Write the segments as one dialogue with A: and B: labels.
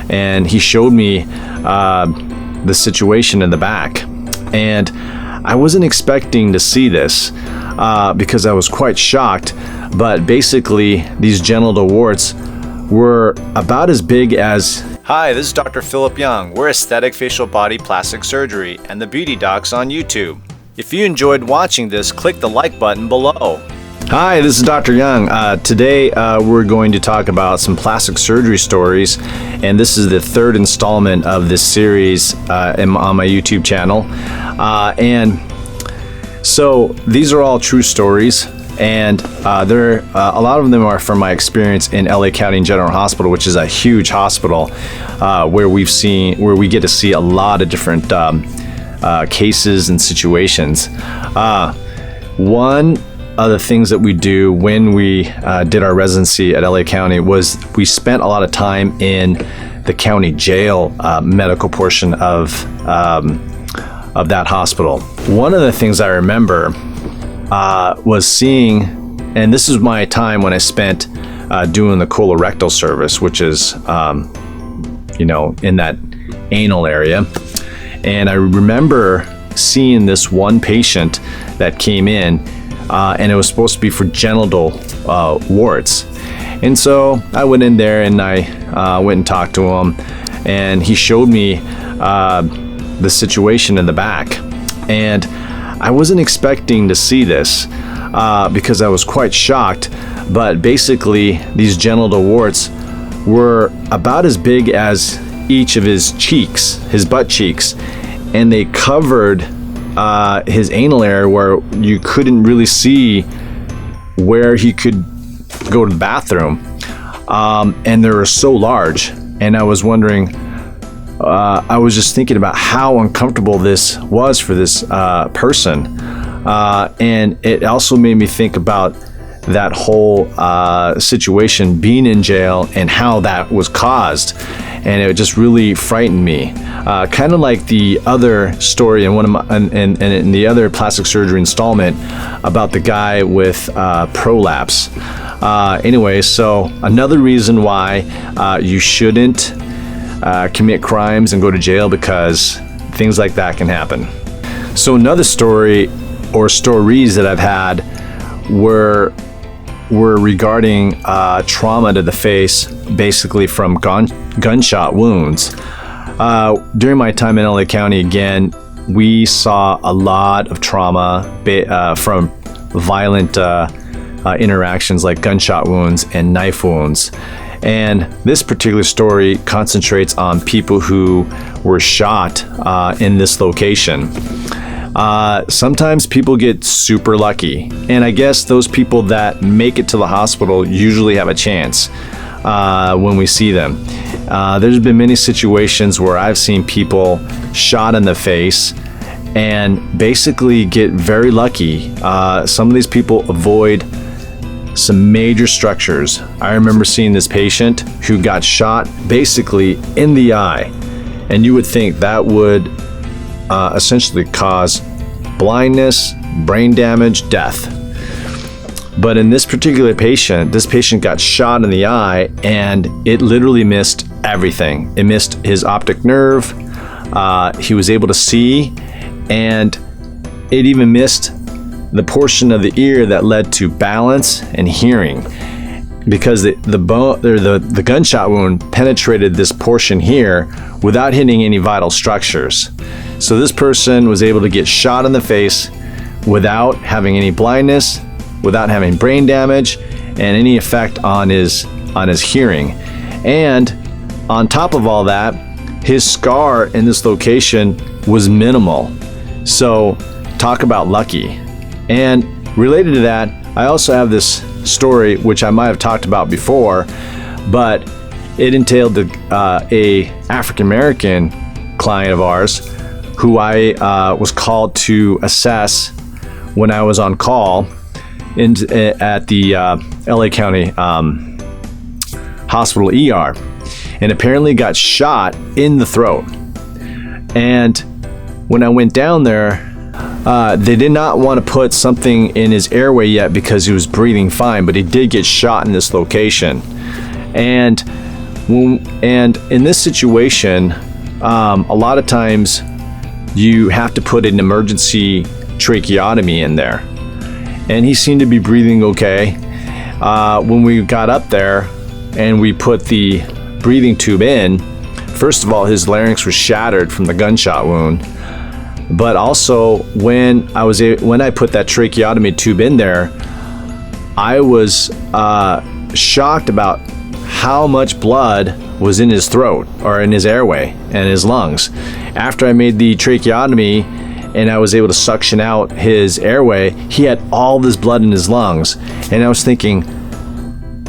A: and he showed me the situation in the back. And I wasn't expecting to see this because I was quite shocked. But basically, these genital warts were about as big as...
B: Hi, this is Dr. Philip Young. We're Aesthetic Facial Body Plastic Surgery and the Beauty Docs on YouTube. If you enjoyed watching this, click the like button below.
A: Hi, this is Dr. Young. Today we're going to talk about some plastic surgery stories, and this is the third installment of this series on my YouTube channel. And so these are all true stories, and a lot of them are from my experience in LA County General Hospital, which is a huge hospital where we get to see a lot of different cases and situations. One of the things that we do when we did our residency at LA County was we spent a lot of time in the county jail medical portion of that hospital. One of the things I remember was seeing, and this is my time when I spent doing the colorectal service, which is in that anal area. And I remember seeing this one patient that came in, and it was supposed to be for genital warts. And so I went in there and I went and talked to him, and he showed me the situation in the back. And I wasn't expecting to see this because I was quite shocked. But basically, these genital warts were about as big as each of his cheeks, his butt cheeks, and they covered his anal area where you couldn't really see where he could go to the bathroom, and they were so large. And I was wondering, I was just thinking about how uncomfortable this was for this person, and it also made me think about that whole situation being in jail and how that was caused. And it just really frightened me, kind of like the other story in in the other plastic surgery installment about the guy with prolapse. Anyway, so another reason why you shouldn't commit crimes and go to jail, because things like that can happen. So another story or stories that I've had were regarding trauma to the face, basically from gunshot wounds. During my time in LA County, again, we saw a lot of trauma from violent interactions like gunshot wounds and knife wounds. And this particular story concentrates on people who were shot in this location. Sometimes people get super lucky, and I guess those people that make it to the hospital usually have a chance when we see them. There's been many situations where I've seen people shot in the face and basically get very lucky. Some of these people avoid some major structures. I remember seeing this patient who got shot basically in the eye, and you would think that would essentially cause blindness, brain damage, death. But in this particular patient, this patient got shot in the eye, and it literally missed everything. It missed his optic nerve. He was able to see, and it even missed the portion of the ear that led to balance and hearing, because the gunshot wound penetrated this portion here without hitting any vital structures. So this person was able to get shot in the face without having any blindness, without having brain damage, and any effect on his hearing. And on top of all that, his scar in this location was minimal. So talk about lucky. And related to that, I also have this story, which I might have talked about before, but it entailed a African-American client of ours who I was called to assess when I was on call at the LA County Hospital ER, and apparently got shot in the throat. And when I went down there, they did not want to put something in his airway yet because he was breathing fine, but he did get shot in this location. And And in this situation, a lot of times you have to put an emergency tracheotomy in there. And he seemed to be breathing okay. When we got up there and we put the breathing tube in, first of all, his larynx was shattered from the gunshot wound. But also, when I put that tracheotomy tube in there, I was shocked about how much blood was in his throat or in his airway and his lungs. After I made the tracheotomy and I was able to suction out his airway, he had all this blood in his lungs. And I was thinking,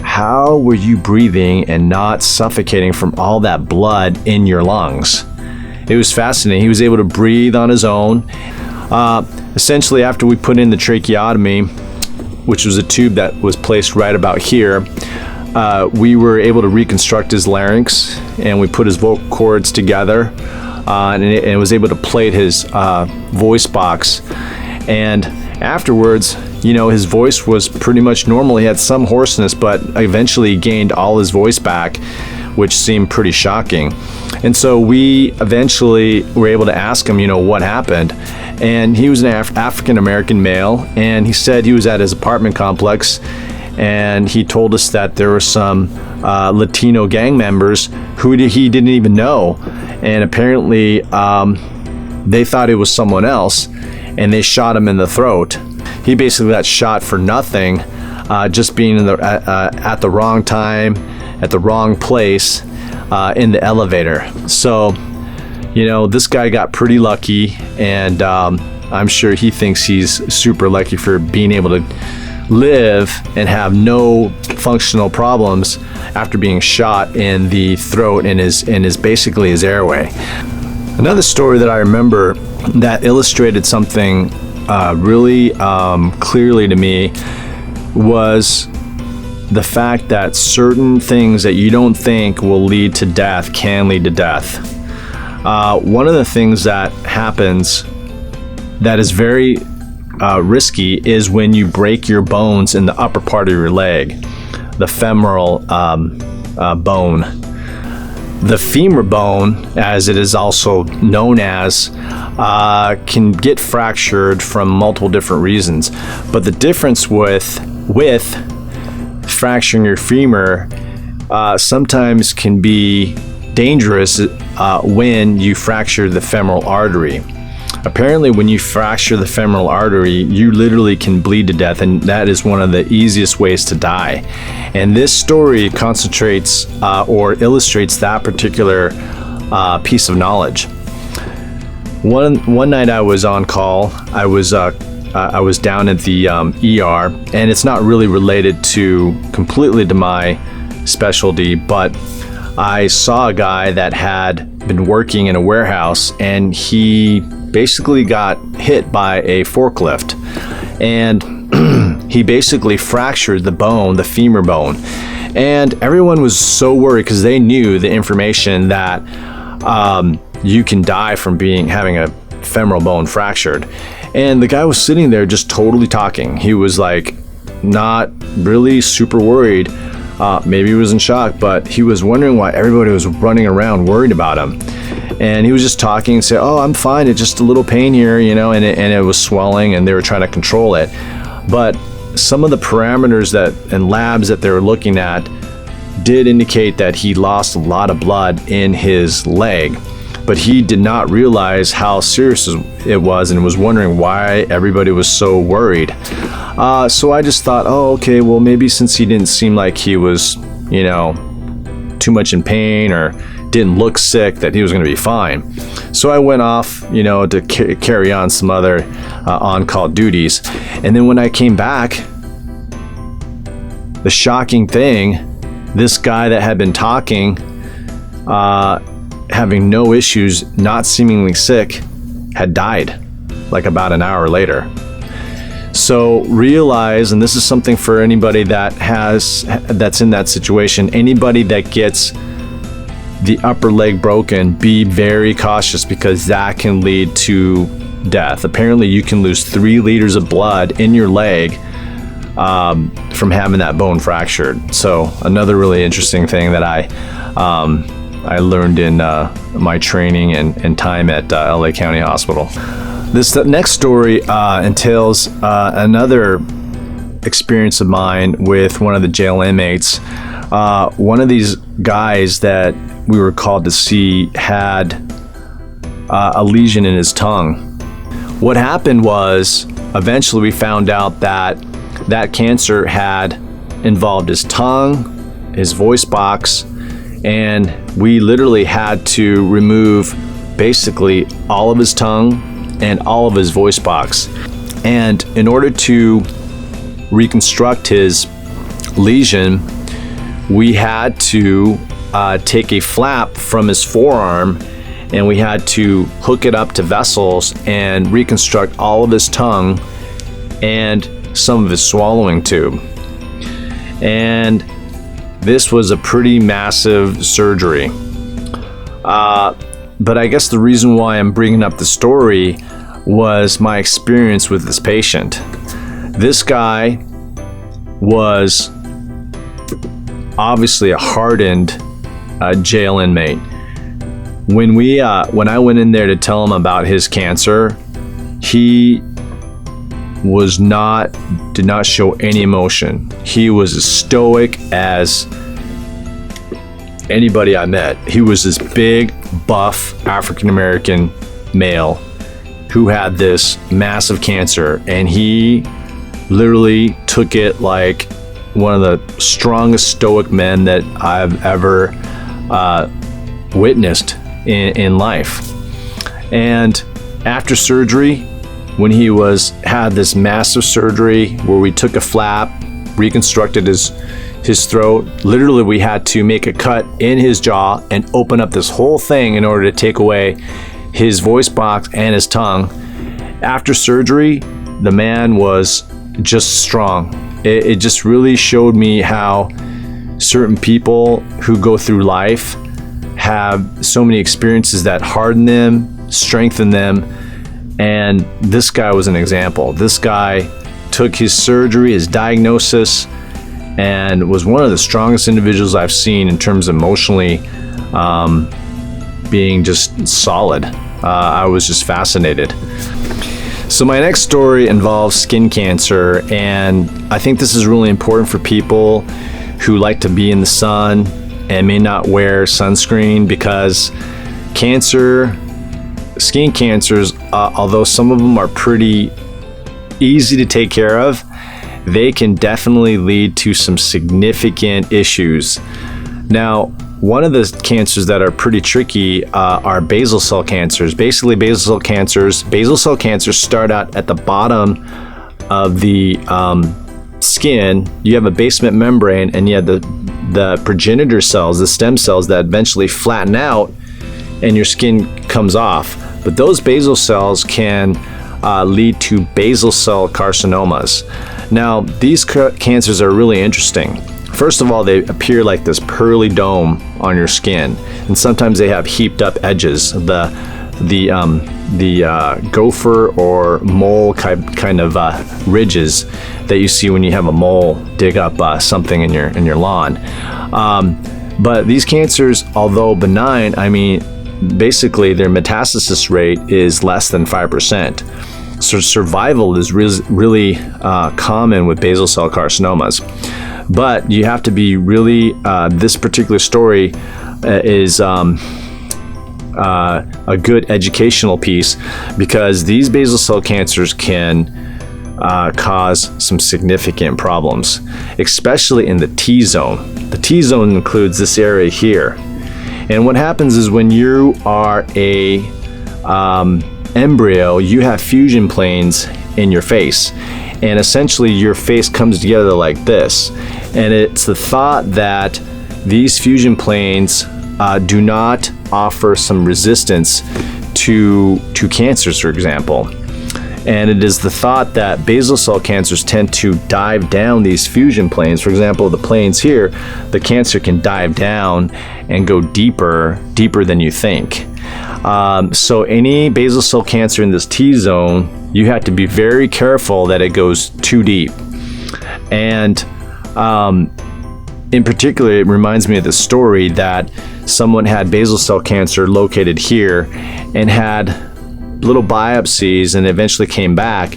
A: how were you breathing and not suffocating from all that blood in your lungs? It was fascinating. He was able to breathe on his own. Essentially, after we put in the tracheotomy, which was a tube that was placed right about here, we were able to reconstruct his larynx, and we put his vocal cords together, and it was able to plate his voice box. And afterwards, his voice was pretty much normal. He had some hoarseness, but eventually he gained all his voice back, which seemed pretty shocking. And so we eventually were able to ask him, what happened. And he was an African-American male, and he said he was at his apartment complex, and he told us that there were some Latino gang members who he didn't even know. And apparently they thought it was someone else, and they shot him in the throat. He basically got shot for nothing, just being at the wrong time, at the wrong place, in the elevator. So, this guy got pretty lucky, and I'm sure he thinks he's super lucky for being able to live and have no functional problems after being shot in the throat and his basically his airway. Another story that I remember that illustrated something really clearly to me was the fact that certain things that you don't think will lead to death can lead to death. One of the things that happens that is very risky is when you break your bones in the upper part of your leg, the femoral bone. The femur bone, as it is also known as, can get fractured from multiple different reasons. But the difference with fracturing your femur sometimes can be dangerous when you fracture the femoral artery. Apparently, when you fracture the femoral artery, you literally can bleed to death, and that is one of the easiest ways to die. And this story concentrates or illustrates that particular piece of knowledge. One night I was on call. I was down at the ER, and it's not really related completely to my specialty, but I saw a guy that had been working in a warehouse, and he basically got hit by a forklift, and he basically fractured the bone, the femur bone. And everyone was so worried because they knew the information that you can die from having a femoral bone fractured. And the guy was sitting there just totally talking. He was like not really super worried. Maybe he was in shock, but he was wondering why everybody was running around worried about him. And he was just talking and said, "Oh, I'm fine. It's just a little pain here, and it was swelling, and they were trying to control it." But some of the parameters and labs that they were looking at did indicate that he lost a lot of blood in his leg, but he did not realize how serious it was and was wondering why everybody was so worried. So I just thought, oh, okay, well, maybe since he didn't seem like he was, too much in pain or didn't look sick, that he was going to be fine. So I went off, to carry on some other on-call duties. And then when I came back, the shocking thing, this guy that had been talking, having no issues, not seemingly sick, had died like about an hour later. So realize, and this is something for anybody that's in that situation, anybody that gets the upper leg broken, be very cautious, because that can lead to death. Apparently you can lose 3 liters of blood in your leg from having that bone fractured. So another really interesting thing that I learned in my training and time at LA County Hospital. This next story entails another experience of mine with one of the jail inmates. One of these guys that we were called to see had a lesion in his tongue. What happened was, eventually we found out that that cancer had involved his tongue, his voice box, and we literally had to remove basically all of his tongue and all of his voice box. And in order to reconstruct his lesion, we had to take a flap from his forearm, and we had to hook it up to vessels and reconstruct all of his tongue and some of his swallowing tube. And this was a pretty massive surgery. But I guess the reason why I'm bringing up the story was my experience with this patient. This guy was obviously a hardened jail inmate. When I went in there to tell him about his cancer, he did not show any emotion. He was as stoic as anybody I met. He was this big, buff African-American male who had this massive cancer, and he literally took it like one of the strongest stoic men that I've ever witnessed in life. And after surgery, when he had this massive surgery where we took a flap, reconstructed his throat, literally we had to make a cut in his jaw and open up this whole thing in order to take away his voice box and his tongue. After surgery, the man was just strong. It just really showed me how certain people who go through life have so many experiences that harden them, strengthen them, and this guy was an example. This guy took his surgery, his diagnosis, and was one of the strongest individuals I've seen in terms of emotionally being just solid. I was just fascinated. So my next story involves skin cancer, and I think this is really important for people who like to be in the sun and may not wear sunscreen, because skin cancers, although some of them are pretty easy to take care of, they can definitely lead to some significant issues. Now, one of the cancers that are pretty tricky are basal cell cancers. Basically, basal cell cancers start out at the bottom of the skin. You have a basement membrane, and you have the progenitor cells, the stem cells that eventually flatten out, and your skin comes off. But those basal cells can lead to basal cell carcinomas. Now, these cancers are really interesting. First of all, they appear like this pearly dome on your skin, and sometimes they have heaped up edges. The gopher or mole kind of ridges that you see when you have a mole dig up something in your lawn. But these cancers, although benign, basically their metastasis rate is less than 5%. So survival is really common with basal cell carcinomas. But you have to be really, this particular story is a good educational piece, because these basal cell cancers can cause some significant problems, especially in the T-zone. The T-zone includes this area here. And what happens is when you are a embryo, you have fusion planes in your face, and essentially your face comes together like this. And it's the thought that these fusion planes do not offer some resistance to cancers, for example. And it is the thought that basal cell cancers tend to dive down these fusion planes. For example, the planes here, the cancer can dive down and go deeper than you think. So any basal cell cancer in this T-zone, you have to be very careful that it goes too deep. And in particular, it reminds me of the story that someone had basal cell cancer located here and had little biopsies and eventually came back.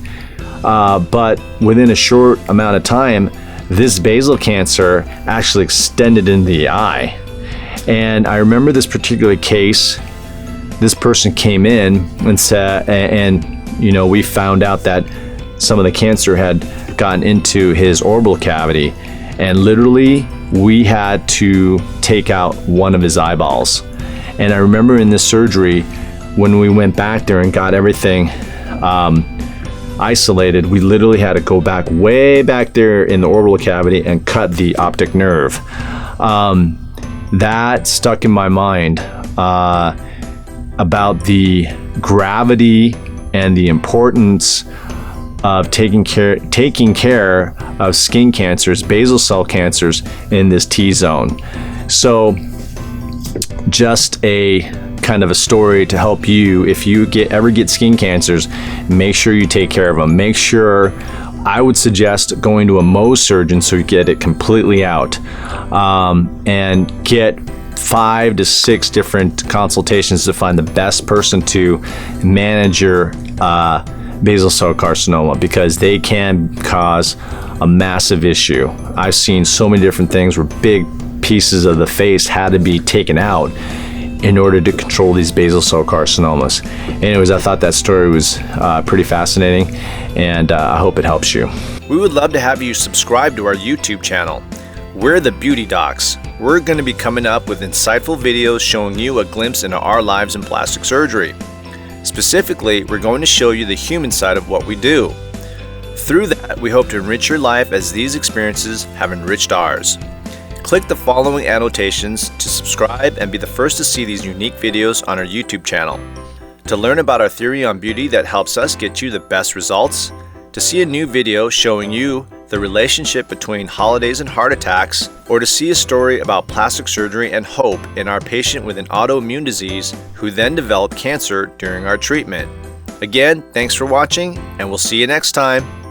A: But within a short amount of time, this basal cancer actually extended into the eye. And I remember this particular case. This person came in and said, we found out that some of the cancer had gotten into his orbital cavity, and literally we had to take out one of his eyeballs. And I remember in this surgery, when we went back there and got everything isolated, we literally had to go back way back there in the orbital cavity and cut the optic nerve. That stuck in my mind about the gravity and the importance of taking care of skin cancers, basal cell cancers in this T-zone. So just a kind of a story to help you. If you ever get skin cancers, make sure you take care of them. Make sure, I would suggest going to a Mohs surgeon so you get it completely out, and get 5 to 6 different consultations to find the best person to manage your basal cell carcinoma, because they can cause a massive issue. I've seen so many different things where big pieces of the face had to be taken out in order to control these basal cell carcinomas. Anyways, I thought that story was pretty fascinating, and I hope it helps you.
B: We would love to have you subscribe to our YouTube channel. We're the Beauty Docs. We're going to be coming up with insightful videos showing you a glimpse into our lives in plastic surgery. Specifically, we're going to show you the human side of what we do. Through that, we hope to enrich your life as these experiences have enriched ours. Click the following annotations to subscribe and be the first to see these unique videos on our YouTube channel. To learn about our theory on beauty that helps us get you the best results, to see a new video showing you the relationship between holidays and heart attacks, or to see a story about plastic surgery and hope in our patient with an autoimmune disease who then developed cancer during our treatment. Again, thanks for watching, and we'll see you next time.